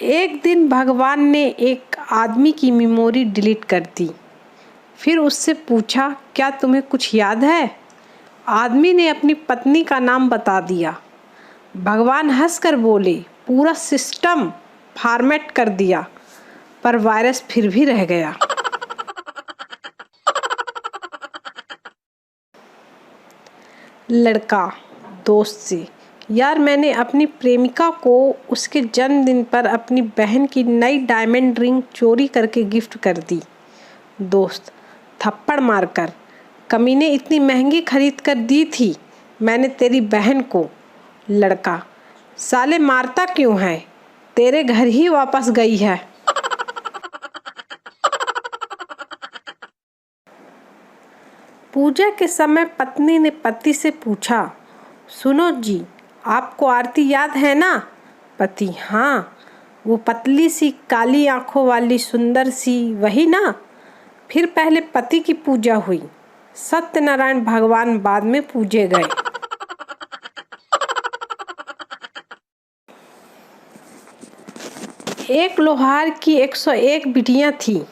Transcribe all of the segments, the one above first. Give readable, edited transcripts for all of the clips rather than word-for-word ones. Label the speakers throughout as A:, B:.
A: एक दिन भगवान ने एक आदमी की मेमोरी डिलीट कर दी। फिर उससे पूछा, क्या तुम्हें कुछ याद है? आदमी ने अपनी पत्नी का नाम बता दिया। भगवान हंसकर बोले, पूरा सिस्टम फॉर्मेट कर दिया, पर वायरस फिर भी रह गया। लड़का दोस्त से, यार मैंने अपनी प्रेमिका को उसके जन्मदिन पर अपनी बहन की नई डायमंड रिंग चोरी करके गिफ्ट कर दी। दोस्त थप्पड़ मारकर, कमीने इतनी महंगी खरीद कर दी थी मैंने तेरी बहन को। लड़का, साले मारता क्यों है, तेरे घर ही वापस गई है। पूजा के समय पत्नी ने पति से पूछा, सुनो जी, आपको आरती याद है ना? पति, हाँ, वो पतली सी काली आंखों वाली सुंदर सी, वही ना? फिर पहले पति की पूजा हुई, सत्यनारायण भगवान बाद में पूजे गए। एक लोहार की 101 बिटियां थी।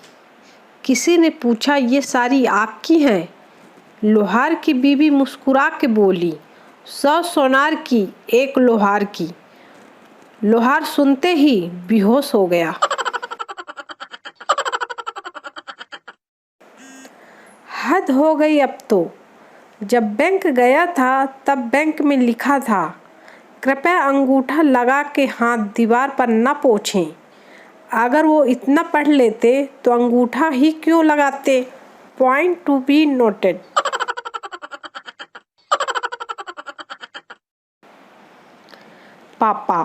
A: किसी ने पूछा, ये सारी आपकी हैं? लोहार की बीवी मुस्कुरा के बोली, 100 सोनार की, 1 लोहार की। लोहार सुनते ही बेहोश हो गया। हद हो गई अब तो। जब बैंक गया था तब बैंक में लिखा था, कृपया अंगूठा लगा के हाथ दीवार पर न पोंछें। अगर वो इतना पढ़ लेते तो अंगूठा ही क्यों लगाते? Point to be noted. पापा,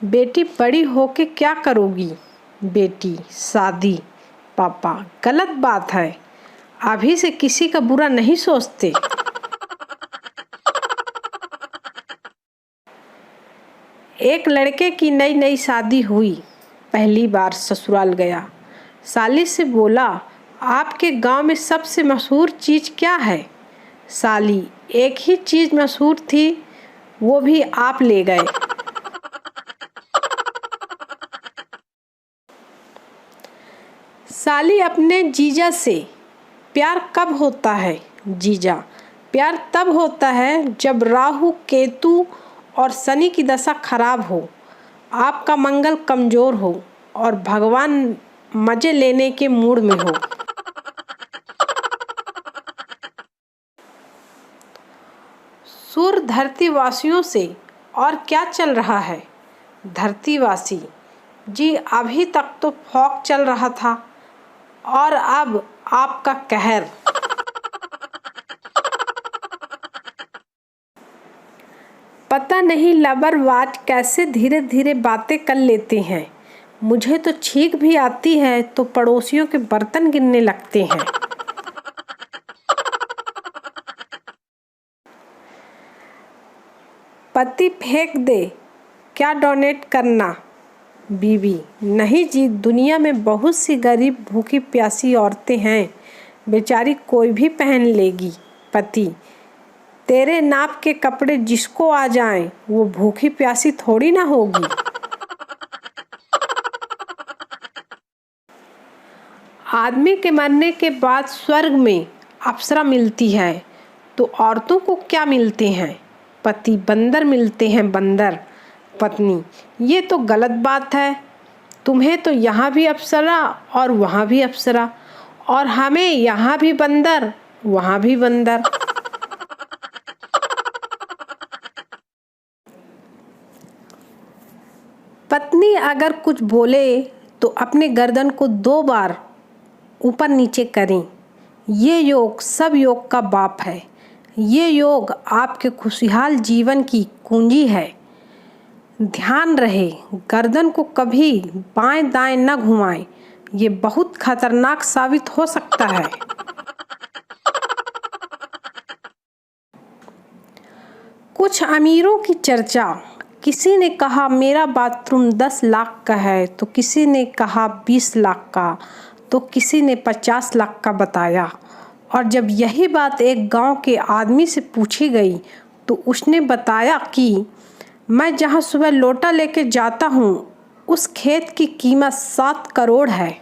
A: बेटी बड़ी होके क्या करोगी? बेटी, शादी। पापा, गलत बात है, अभी से किसी का बुरा नहीं सोचते। एक लड़के की नई नई शादी हुई, पहली बार ससुराल गया। साली से बोला, आपके गांव में सबसे मशहूर चीज़ क्या है? साली, एक ही चीज़ मशहूर थी, वो भी आप ले गए। साली अपने जीजा से, प्यार कब होता है? जीजा, प्यार तब होता है जब राहु केतु और शनि की दशा खराब हो, आपका मंगल कमजोर हो और भगवान मजे लेने के मूड में हो। सूर्य धरतीवासियों से, और क्या चल रहा है? धरतीवासी, जी अभी तक तो फॉग चल रहा था और अब आपका कहर। पता नहीं लबरवाज कैसे धीरे धीरे बातें कर लेते हैं। मुझे तो छींक भी आती है तो पड़ोसियों के बर्तन गिरने लगते हैं। पति फेंक दे, क्या डोनेट करना? बीवी, नहीं जी, दुनिया में बहुत सी गरीब भूखी प्यासी औरतें हैं, बेचारी कोई भी पहन लेगी। पति, तेरे नाप के कपड़े जिसको आ जाएं, वो भूखी प्यासी थोड़ी ना होगी। आदमी के मरने के बाद स्वर्ग में अप्सरा मिलती है, तो औरतों को क्या मिलते हैं? पति, बंदर मिलते हैं, बंदर। पत्नी, ये तो गलत बात है, तुम्हें तो यहाँ भी अप्सरा और वहाँ भी अप्सरा, और हमें यहाँ भी बंदर वहाँ भी बंदर। पत्नी अगर कुछ बोले तो अपने गर्दन को 2 बार ऊपर नीचे करें। ये योग सब योग का बाप है। ये योग आपके खुशहाल जीवन की कुंजी है। ध्यान रहे, गर्दन को कभी बाएं दाएं न घुमाएं, ये बहुत खतरनाक साबित हो सकता है। कुछ अमीरों की चर्चा। किसी ने कहा मेरा बाथरूम 10 लाख का है, तो किसी ने कहा 20 लाख का, तो किसी ने 50 लाख का बताया। और जब यही बात एक गांव के आदमी से पूछी गई तो उसने बताया कि मैं जहां सुबह लोटा लेके जाता हूं उस खेत की कीमत 7 करोड़ है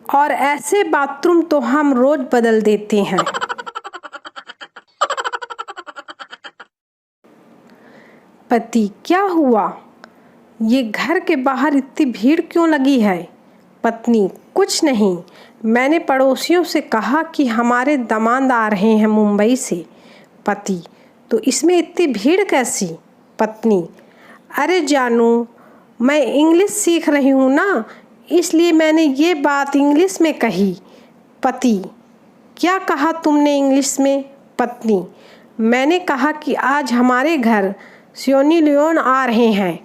A: और ऐसे बाथरूम तो हम रोज बदल देते हैं। पति, क्या हुआ? ये घर के बाहर इतनी भीड़ क्यों लगी है? पत्नी, कुछ नहीं, मैंने पड़ोसियों से कहा कि हमारे दामाद आ रहे हैं मुंबई से। पति, तो इसमें इतनी भीड़ कैसी? पत्नी, अरे जानू, मैं इंग्लिश सीख रही हूँ ना, इसलिए मैंने ये बात इंग्लिश में कही। पति, क्या कहा तुमने इंग्लिश में? पत्नी, मैंने कहा कि आज हमारे घर सनी लियोन आ रहे हैं।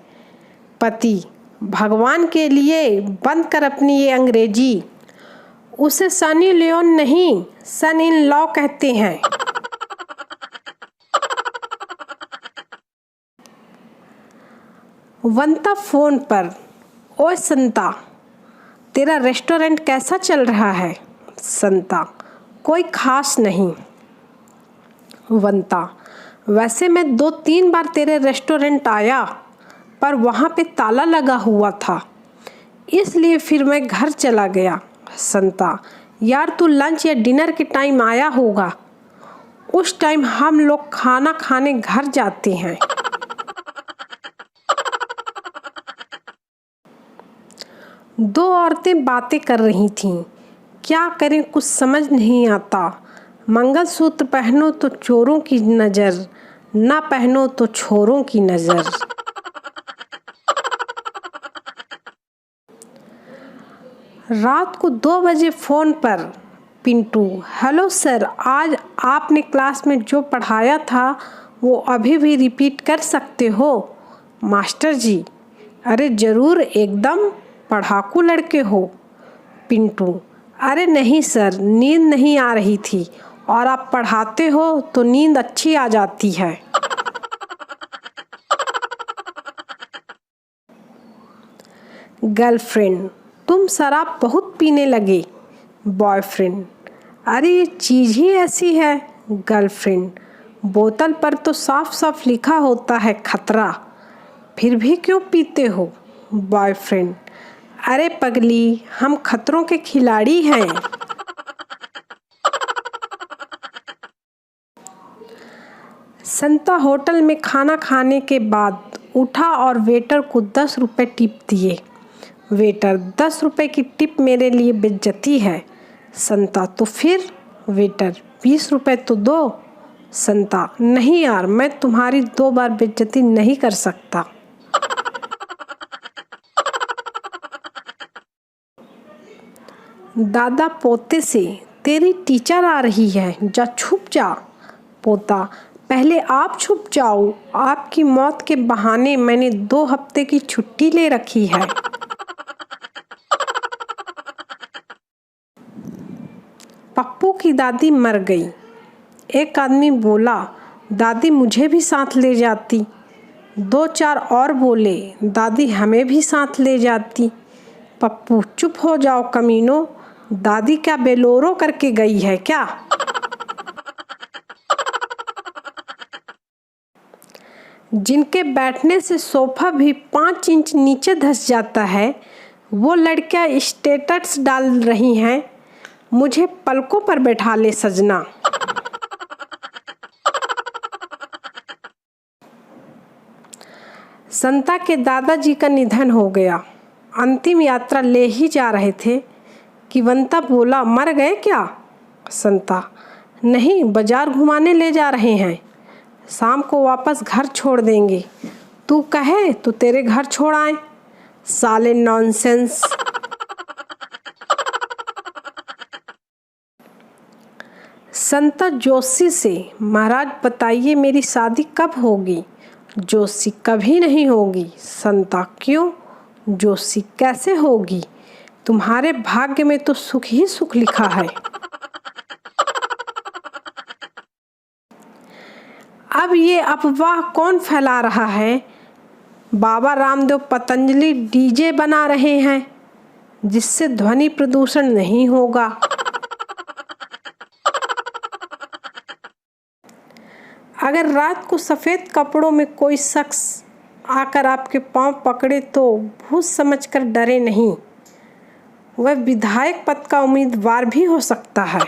A: पति, भगवान के लिए बंद कर अपनी ये अंग्रेजी। उसे सनी लियोन नहीं, सन इन लॉ कहते हैं। वंता फोन पर, ओए संता, तेरा रेस्टोरेंट कैसा चल रहा है? संता, कोई खास नहीं। वंता, वैसे मैं 2-3 बार तेरे रेस्टोरेंट आया, पर वहाँ पे ताला लगा हुआ था, इसलिए फिर मैं घर चला गया। संता, यार तू लंच या डिनर के टाइम आया होगा, उस टाइम हम लोग खाना खाने घर जाते हैं। दो औरतें बातें कर रही थीं। क्या करें कुछ समझ नहीं आता। मंगलसूत्र पहनो तो चोरों की नज़र, ना पहनो तो छोरों की नज़र। रात को 2 बजे फ़ोन पर पिंटू, हेलो सर, आज आपने क्लास में जो पढ़ाया था वो अभी भी रिपीट कर सकते हो? मास्टर जी, अरे ज़रूर, एकदम पढ़ाकू लड़के हो। पिंटू, अरे नहीं सर, नींद नहीं आ रही थी और आप पढ़ाते हो तो नींद अच्छी आ जाती है। गर्लफ्रेंड, तुम शराब बहुत पीने लगे। बॉयफ्रेंड, अरे ये चीज़ ही ऐसी है। गर्लफ्रेंड, बोतल पर तो साफ साफ लिखा होता है खतरा, फिर भी क्यों पीते हो? बॉयफ्रेंड, अरे पगली, हम खतरों के खिलाड़ी हैं। संता होटल में खाना खाने के बाद उठा और वेटर को 10 रुपये टिप दिए। वेटर, 10 रुपये की टिप मेरे लिए बेइज्जती है। संता, तो फिर? वेटर, 20 रुपये तो दो। संता, नहीं यार, मैं तुम्हारी 2 बार बेइज्जती नहीं कर सकता। दादा पोते से, तेरी टीचर आ रही है, जा छुप जा। पोता, पहले आप छुप जाओ, आपकी मौत के बहाने मैंने 2 हफ्ते की छुट्टी ले रखी है। पप्पू की दादी मर गई। एक आदमी बोला, दादी मुझे भी साथ ले जाती। 2-4 और बोले, दादी हमें भी साथ ले जाती। पप्पू, चुप हो जाओ कमीनों, दादी क्या बेलोरो करके गई है क्या? जिनके बैठने से सोफा भी 5 इंच नीचे धंस जाता है, वो लड़कियां स्टेटस डाल रही हैं, मुझे पलकों पर बैठा ले सजना। संता के दादाजी का निधन हो गया। अंतिम यात्रा ले ही जा रहे थे कि वंता बोला, मर गए क्या? संता, नहीं, बाजार घुमाने ले जा रहे हैं, शाम को वापस घर छोड़ देंगे। तू कहे तो तेरे घर छोड़ आए। साले नॉनसेंस। संता जोशी से, महाराज बताइए मेरी शादी कब होगी? जोशी, कभी नहीं होगी। संता, क्यों? जोशी, कैसे होगी? तुम्हारे भाग्य में तो सुख ही सुख लिखा है। अब ये अफवाह कौन फैला रहा है? बाबा रामदेव पतंजलि डीजे बना रहे हैं जिससे ध्वनि प्रदूषण नहीं होगा। अगर रात को सफ़ेद कपड़ों में कोई शख्स आकर आपके पांव पकड़े तो भूत समझकर डरे नहीं, वह विधायक पद का उम्मीदवार भी हो सकता है।